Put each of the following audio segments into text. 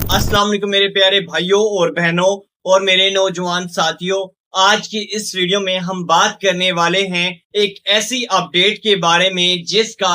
अस्सलाम वालेकुम मेरे प्यारे भाइयों और बहनों और मेरे नौजवान साथियों। आज की इस वीडियो में हम बात करने वाले हैं एक ऐसी अपडेट के बारे में जिसका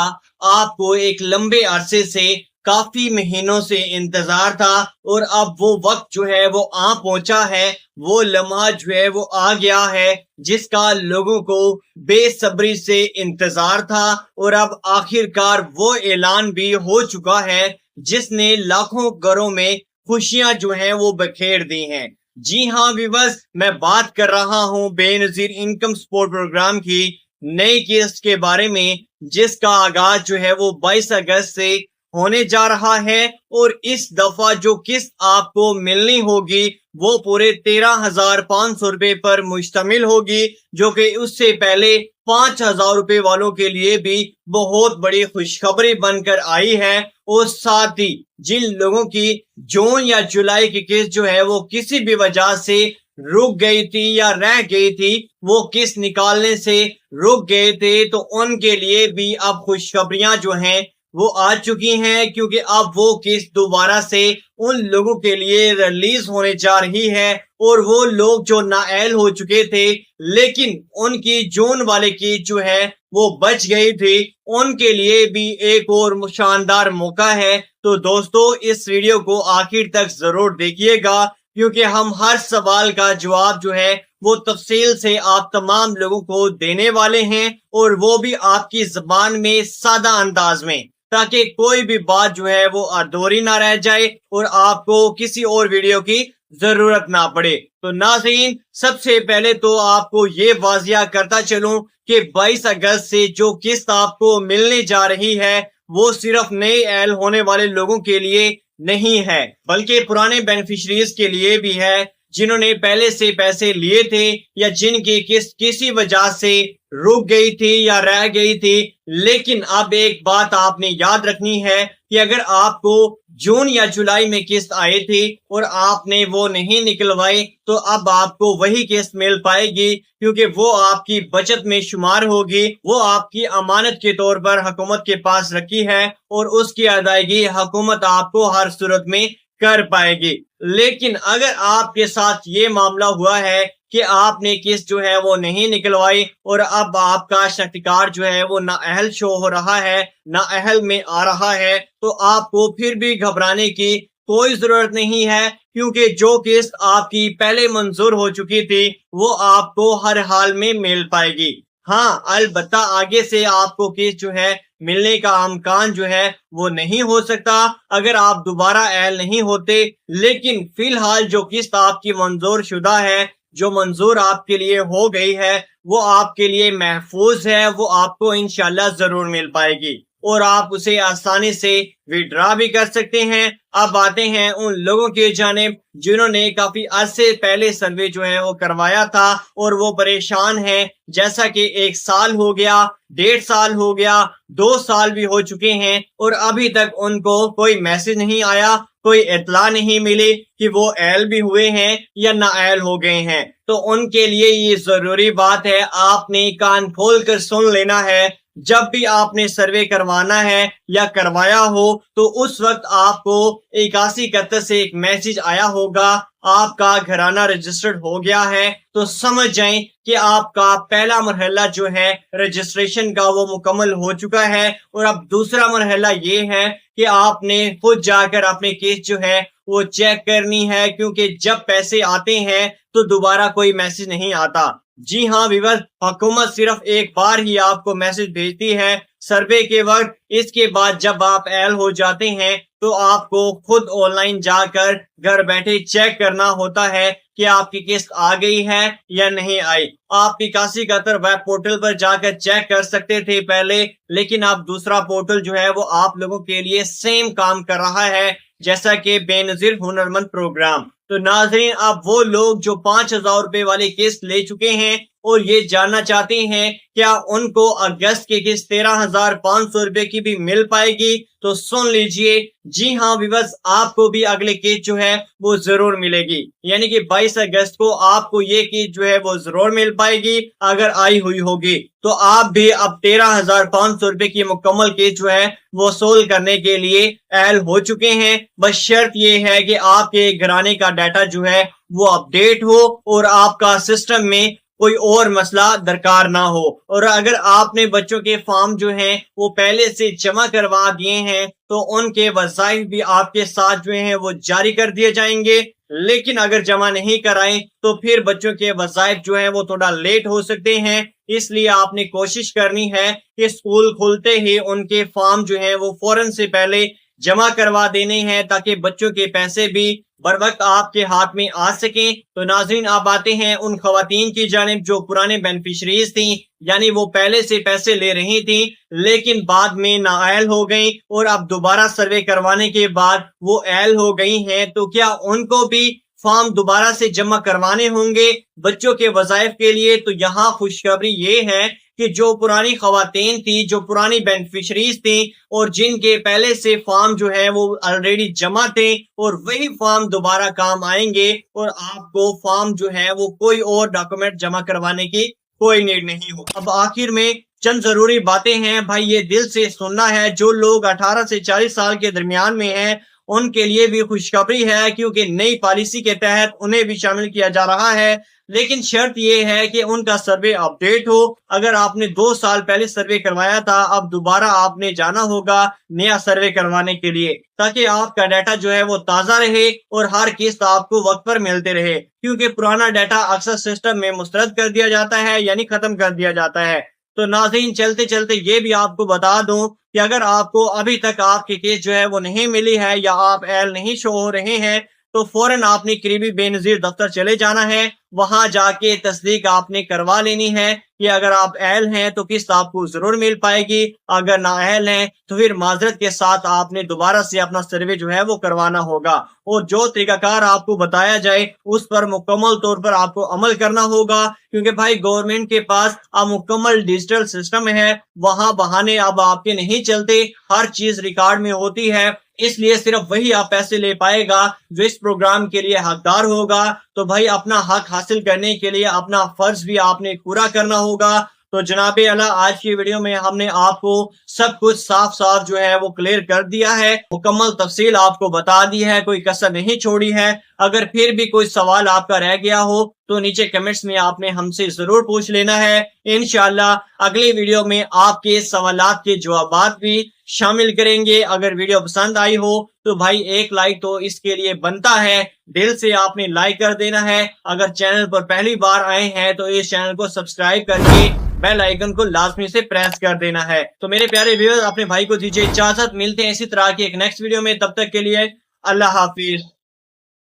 आपको एक लंबे अरसे से काफी महीनों से इंतजार था और अब वो वक्त जो है वो आ पहुंचा है। वो लम्हा जो है वो आ गया है जिसका लोगों को बेसब्री से इंतजार था और अब आखिरकार वो ऐलान भी हो चुका है जिसने लाखों घरों में खुशियां जो हैं वो बखेर दी हैं। जी हाँ व्यूअर्स, मैं बात कर रहा हूं बेनजीर इनकम सपोर्ट प्रोग्राम की नई किस्त के बारे में जिसका आगाज जो है वो 22 अगस्त से होने जा रहा है और इस दफा जो किस्त आपको मिलनी होगी वो पूरे 13,500 रुपए पर मुश्तमिल होगी, जो कि उससे पहले 5,000 रुपए वालों के लिए भी बहुत बड़ी खुशखबरी बनकर आई है। और साथ ही जिन लोगों की जून या जुलाई की किस्त जो है वो किसी भी वजह से रुक गई थी या रह गई थी, वो किस्त निकालने से रुक गए थे, तो उनके लिए भी अब खुशखबरियां जो हैं वो आ चुकी हैं, क्योंकि अब वो किस्त दोबारा से उन लोगों के लिए रिलीज होने जा रही है। और वो लोग जो नाअहल हो चुके थे लेकिन उनकी जून वाले किस्त जो है वो बच गई थी, उनके लिए भी एक और शानदार मौका है। तो दोस्तों इस वीडियो को आखिर तक जरूर देखिएगा, क्योंकि हम हर सवाल का जवाब जो है वो तफसील से आप तमाम लोगों को देने वाले हैं और वो भी आपकी जबान में सादा अंदाज में, ताकि कोई भी बात जो है वो अधूरी ना रह जाए और आपको किसी और वीडियो की जरूरत ना पड़े। तो नाज़रीन, सबसे पहले तो आपको ये वाजिया करता चलूं कि 22 अगस्त से जो किस्त आपको मिलने जा रही है वो सिर्फ नए अहल होने वाले लोगों के लिए नहीं है, बल्कि पुराने बेनिफिशरीज के लिए भी है, जिन्होंने पहले से पैसे लिए थे या जिनकी किस्त किसी वजह से रुक गई थी या रह गई थी। लेकिन अब एक बात आपने याद रखनी है कि अगर आपको जून या जुलाई में किस्त आई थी और आपने वो नहीं निकलवाई, तो अब आपको वही किस्त मिल पाएगी, क्योंकि वो आपकी बचत में शुमार होगी। वो आपकी अमानत के तौर पर हुकूमत के पास रखी है और उसकी अदायगी हुकूमत आपको हर सूरत में कर पाएगी। लेकिन अगर आपके साथ ये मामला हुआ है कि आपने किस्त जो है वो नहीं निकलवाई और अब आपका शख्तिकार जो है वो नाअहल शो हो रहा है, नाअहल में आ रहा है, तो आपको फिर भी घबराने की कोई जरूरत नहीं है, क्योंकि जो किस्त आपकी पहले मंजूर हो चुकी थी वो आपको हर हाल में मिल पाएगी। हाँ, अलबत्ता आगे से आपको किस्त जो है मिलने का इम्कान जो है वो नहीं हो सकता अगर आप दोबारा अहल नहीं होते। लेकिन फिलहाल जो किस्त आपकी मंजूर शुदा है, जो मंजूर आपके लिए हो गई है, वो आपके लिए महफूज है, वो आपको इंशाल्लाह जरूर मिल पाएगी और आप उसे आसानी से विड्रा भी कर सकते हैं। अब आते हैं उन लोगों की जानिब जिन्होंने काफी अरसे पहले सर्वे जो है वो करवाया था और वो परेशान हैं, जैसा कि 1 साल हो गया, 1.5 साल हो गया, 2 साल भी हो चुके हैं और अभी तक उनको कोई मैसेज नहीं आया, कोई इत्तला नहीं मिली कि वो अहल भी हुए हैं या नाअहल हो गए हैं। तो उनके लिए ये जरूरी बात है, आपने कान खोल कर सुन लेना है। जब भी आपने सर्वे करवाना है या करवाया हो तो उस वक्त आपको 8171 से एक मैसेज आया होगा, आपका घराना रजिस्टर्ड हो गया है, तो समझ जाएं कि आपका पहला मरहला जो है रजिस्ट्रेशन का वो मुकम्मल हो चुका है। और अब दूसरा मरहला ये है कि आपने खुद जाकर अपनी किस्त जो है वो चेक करनी है, क्योंकि जब पैसे आते हैं तो दोबारा कोई मैसेज नहीं आता। जी हाँ व्यूअर्स, हुकूमत सिर्फ एक बार ही आपको मैसेज भेजती है सर्वे के वक्त। इसके बाद जब आप अहल हो जाते हैं तो आपको खुद ऑनलाइन जाकर घर बैठे चेक करना होता है कि आपकी किस्त आ गई है या नहीं आई। आप 8171 वेब पोर्टल पर जाकर चेक कर सकते थे पहले, लेकिन अब दूसरा पोर्टल जो है वो आप लोगों के लिए सेम काम कर रहा है जैसा कि बेनजीर हुनरमंद प्रोग्राम। तो नाजरीन, अब वो लोग जो 5,000 रुपए वाली किस्त ले चुके हैं اور یہ جاننا چاہتے ہیں کیا ان کو اگست کی قسط 13,500 روپے کی بھی مل پائے گی، تو سن لیجئے، جی ہاں ویورز، آپ کو بھی اگلی قسط جو ہے وہ ضرور ملے گی، یعنی کہ 22 اگست کو آپ کو یہ قسط جو ہے وہ ضرور مل پائے گی اگر آئی ہوئی ہوگی۔ تو آپ بھی اب 13,500 روپے کی مکمل قسط جو ہے وصول کرنے کے لیے اہل ہو چکے ہیں۔ بس شرط یہ ہے کہ آپ کے گھرانے کا ڈیٹا جو ہے وہ اپڈیٹ ہو اور آپ کا سسٹم میں کوئی اور مسئلہ درکار نہ ہو، اور اگر آپ نے بچوں کے فارم جو ہیں وہ پہلے سے جمع کروا دیے ہیں تو ان کے وظائف بھی آپ کے ساتھ جو ہیں وہ جاری کر دیے جائیں گے، لیکن اگر جمع نہیں کرائیں تو پھر بچوں کے وظائف جو ہیں وہ تھوڑا لیٹ ہو سکتے ہیں۔ اس لیے آپ نے کوشش کرنی ہے کہ اسکول کھلتے ہی ان کے فارم جو ہیں وہ فوراً سے پہلے جمع کروا دینے ہیں تاکہ بچوں کے پیسے بھی بر وقت آپ کے ہاتھ میں آ سکیں۔ تو ناظرین، آپ آتے ہیں ان خواتین کی جانب جو پرانے بینیفیشریز تھیں، یعنی وہ پہلے سے پیسے لے رہی تھیں لیکن بعد میں نااہل ہو گئیں اور اب دوبارہ سروے کروانے کے بعد وہ اہل ہو گئی ہیں، تو کیا ان کو بھی فارم دوبارہ سے جمع کروانے ہوں گے بچوں کے وظائف کے لیے؟ تو یہاں خوشخبری یہ ہے کہ جو پرانی خواتین تھی، جو پرانی بینیفیشریز تھیں اور جن کے پہلے سے فارم جو ہے وہ آلریڈی جمع تھے، اور وہی فارم دوبارہ کام آئیں گے اور آپ کو فارم جو ہے وہ کوئی اور ڈاکومنٹ جمع کروانے کی کوئی نیڈ نہیں ہو۔ اب آخر میں چند ضروری باتیں ہیں بھائی، یہ دل سے سننا ہے۔ جو لوگ 18 سے 40 سال کے درمیان میں ہیں ان کے لیے بھی خوشخبری ہے، کیونکہ نئی پالیسی کے تحت انہیں بھی شامل کیا جا رہا ہے، لیکن شرط یہ ہے کہ ان کا سروے اپڈیٹ ہو۔ اگر آپ نے 2 سال پہلے سروے کروایا تھا، اب دوبارہ آپ نے جانا ہوگا نیا سروے کروانے کے لیے، تاکہ آپ کا ڈیٹا جو ہے وہ تازہ رہے اور ہر قسط آپ کو وقت پر ملتے رہے، کیونکہ پرانا ڈیٹا اکثر سسٹم میں مسترد کر دیا جاتا ہے، یعنی ختم کر دیا جاتا ہے۔ تو ناظرین، چلتے چلتے یہ بھی آپ کو بتا دوں کہ اگر آپ کو ابھی تک آپ کی کیس جو ہے وہ نہیں ملی ہے یا آپ اہل نہیں شو ہو رہے ہیں تو فوراً آپ نے قریبی بے نظیر دفتر چلے جانا ہے، وہاں جا کے تصدیق آپ نے کروا لینی ہے کہ اگر آپ اہل ہیں تو قسط آپ کو ضرور مل پائے گی، اگر نااہل ہیں تو پھر معذرت کے ساتھ آپ نے دوبارہ سے اپنا سروے جو ہے وہ کروانا ہوگا، اور جو طریقہ کار آپ کو بتایا جائے اس پر مکمل طور پر آپ کو عمل کرنا ہوگا، کیونکہ بھائی گورنمنٹ کے پاس اب مکمل ڈیجیٹل سسٹم ہے، وہاں بہانے اب آپ کے نہیں چلتے، ہر چیز ریکارڈ میں ہوتی ہے، اس لیے صرف وہی آپ پیسے لے پائے گا جو اس پروگرام کے لیے حقدار ہوگا۔ تو بھائی اپنا حق حاصل کرنے کے لیے اپنا فرض بھی آپ نے پورا کرنا ہوگا۔ تو جناب اعلیٰ، آج کی ویڈیو میں ہم نے آپ کو سب کچھ صاف صاف جو ہے وہ کلیئر کر دیا ہے، مکمل تفصیل آپ کو بتا دی ہے، کوئی کسر نہیں چھوڑی ہے۔ اگر پھر بھی کوئی سوال آپ کا رہ گیا ہو تو نیچے کمنٹس میں آپ نے ہم سے ضرور پوچھ لینا ہے، انشاءاللہ اگلی ویڈیو میں آپ کے سوالات کے جوابات بھی شامل کریں گے۔ اگر ویڈیو پسند آئی ہو تو بھائی ایک لائک تو اس کے لیے بنتا ہے، دل سے آپ نے لائک کر دینا ہے۔ اگر چینل پر پہلی بار آئے ہیں تو اس چینل کو سبسکرائب کر کے بیل آئیکن کو لازمی سے پریس کر دینا ہے۔ تو میرے پیارے ویورز، اپنے بھائی کو دیجیے اجازت، ملتے ہیں اسی طرح کی ایک نیکسٹ ویڈیو میں، تب تک کے لیے اللہ حافظ۔